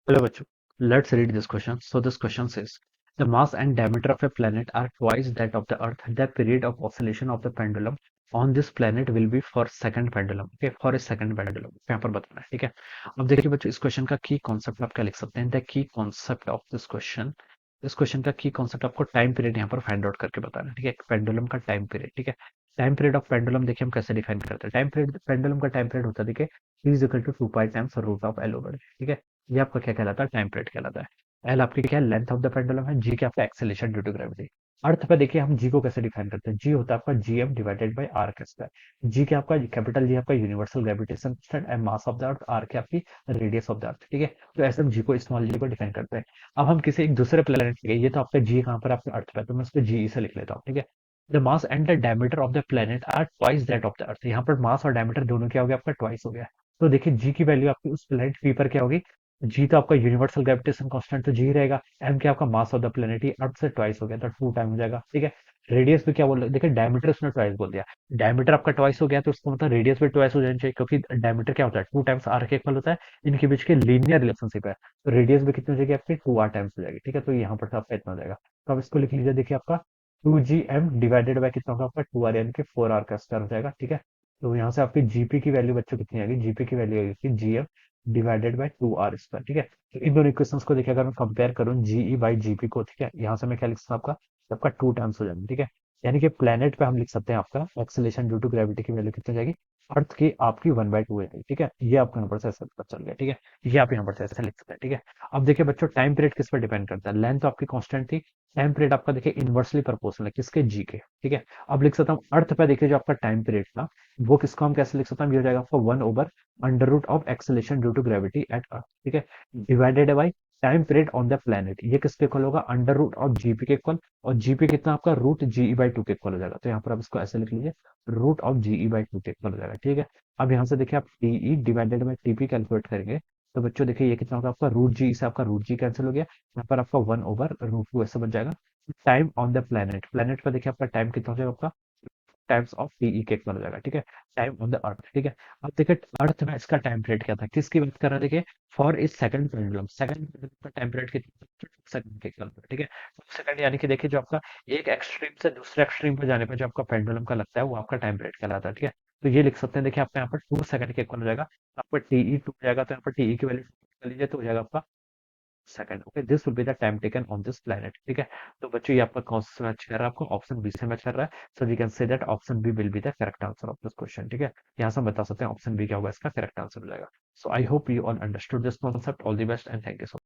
Hello, Bachu. Let's read this question. So this question says, the mass and diameter of a planet are twice that of the Earth. The period of oscillation of the pendulum on this planet will be for second pendulum. Okay, for a second pendulum. यहाँ पर बताना है, ठीक है। अब देखिए बच्चों, इस क्वेश्चन का की कॉन्सेप्ट आप क्या लिख सकते हैं? The key concept of this question, इस क्वेश्चन का की कॉन्सेप्ट आपको टाइम पीरियड यहाँ पर फाइंड आउट करके बताना है, ठीक है। पेंडुलम का टाइम पीरियड, ठीक है। टाइम पीरियड ऑफ पेंडुलम देखिए हम कैसे डिफाइन करते हैं। टाइम पीरियड, पेंडुलम का टाइम पीरियड होता है, देखिए E is equal to 2 pi times root of L over, ठीक है। ये आपका क्या कहलाता है? टाइम पीरियड कहलाता है। एल आपकी क्या है? लेंथ ऑफ द पेंडुलम है। जी क्या आपका एक्सेलेरेशन ड्यू टू ग्रेविटी। अर्थ पे देखिए हम जी को कैसे डिफाइन करते हैं। जी होता है आपका G M divided by R का स्क्वायर। जी क्या आपका? कैपिटल जी आपका universal gravitation constant and mass of the earth, R की आपकी रेडियस ऑफ द अर्थ, ठीक है। तो ऐसे हम जी को, स्मॉल जी को डिफाइन करते हैं। अब हम किसी एक दूसरे प्लेनेट पे गए, ये तो आपका जी कहाँ पर? आपके अर्थ पे, तो मैं उसको जी से लिख लेता हूँ, ठीक है। The mass and the diameter of the planet are twice that of the earth. यहाँ पर मास और डायमीटर दोनों क्या हो गया? आपका ट्वाइस हो गया। तो देखिए जी की वैल्यू आपकी उस प्लेनेट पी पर क्या होगी? जी तो आपका यूनिवर्सल ग्रेविटेशन कांस्टेंट तो जी रहेगा। एम क्या आपका? मास ऑफ द प्लेनेट, ही अर्थ से ट्वाइस हो गया, तो टू टाइम हो जाएगा, ठीक है। रेडियस भी क्या बोल रहे? देखिए डायमीटर उसने ट्वाइस बोल दिया। डायमीटर आपका ट्वाइस हो गया तो उसको मतलब रेडियस भी ट्वाइस हो जानी चाहिए, क्योंकि डायमीटर क्या होता है? टू टाइम्स आर के इक्वल होता है। इनके बीच के लीनियर रिलेशनशिप है, तो रेडियस भी कितनी हो जाएगी आपकी? टू आर टाइम्स हो जाएगी, ठीक है। तो यहाँ पर से आपका इतना हो जाएगा। तो आप इसको लिख लीजिए, देखिए आपका two G M divided by कितना होगा? आपका टू आर, यानी कि फोर आर का स्क्वायर हो जाएगा, ठीक है। तो यहाँ से आपकी जीपी की वैल्यू बच्चों कितनी आएगी? जीपी की वैल्यू आएगी G M divided by two R square, ठीक है। तो इन दोनों इक्वेशंस को देखिए, अगर मैं कंपेयर करूँ जीई बाई जीपी को, ठीक है, यहाँ से मैं क्या लिख सकता हूँ? आपका टू टाइम्स हो जाएगा, ठीक है। यानी कि प्लेनेट पे हम लिख सकते हैं आपका एक्सेलेरेशन ड्यू टू ग्रेविटी की वैल्यू कितनी हो जाएगी? अर्थ की आपकी वन बाई टू है, ठीक है। ये आपको यहाँ पर से ऐसे पता चल गया, ठीक है। ये आप यहाँ पर से ऐसे लिख सकते हैं, ठीक है। अब देखिए बच्चों, टाइम पीरियड किस पर डिपेंड करता है? लेंथ तो आपकी कांस्टेंट थी। टाइम पीरियड आपका देखिए इनवर्सली प्रोपोर्शनल है किसके? जी के, ठीक है। अब लिख सकता हूँ अर्थ पे देखिए जो आपका टाइम पीरियड था, वो किसको हम कैसे लिख सकते हैं? ये हो जाएगा आपका one over under root of acceleration due to gravity at earth, ठीक है, divided by time period on the planet. ये किसके इक्वल होगा? अंडर रूट ऑफ जीपी के इक्वल। और जीपी कितना आपका? रूट जीई बाई टू के इक्वल हो जाएगा। तो यहाँ पर आप इसको ऐसे लिख लीजिए, root of GE by two के इक्वल हो जाएगा, ठीक है। अब यहाँ से देखिए आप TE divided by TP calculate करेंगे, तो बच्चों देखिए ये कितना होगा? आपका रूट जी से आपका रूट जी कैंसिल हो गया, यहाँ पर आपका वन ओवर रूट टू ऐसे बन जाएगा। Time on the planet, planet पर देखिए आपका टाइम कितना हो जाएगा? आपका टाइम्स ऑफ टीई के इक्वल हो जाएगा, ठीक है। टाइम ऑन द अर्थ, ठीक है। अब देखिए अर्थ में इसका टाइम पीरियड क्या था? किसकी बात कर रहा है? देखिए फॉर इस सेकंड पेंडुलम, सेकंड पेंडुलम का टाइम पीरियड कितना? सेकंड के इक्वल होता है, ठीक है। सेकंड यानी कि देखिए जो आपका एक एक्सट्रीम से दूसरे एक्सट्रीम पर जाने पर जो आपका पेंडुलम का लगता है, वो आपका टाइम पीरियड कहलाता है, ठीक है। तो ये लिख सकते हैं, देखिए आपका यहाँ पर टू सेकंड के इक्वल हो जाएगा। आपका टीई टू हो जाएगा, तो यहाँ पर टीई की वैल्यू कर लीजिए, तो हो जाएगा आपका second. Okay, this will be the time taken on this planet, ठीक है। तो बच्चों ये आपका कौन सा मैच कर रहा है? आपको ऑप्शन बी से मैच कर रहा है। So we can say that option B will be the correct answer of this question, ठीक है। यहाँ से हम बता सकते हैं ऑप्शन बी क्या होगा? इसका करेक्ट आंसर हो जाएगा। So I hope you all understood this concept. All the best and thank you so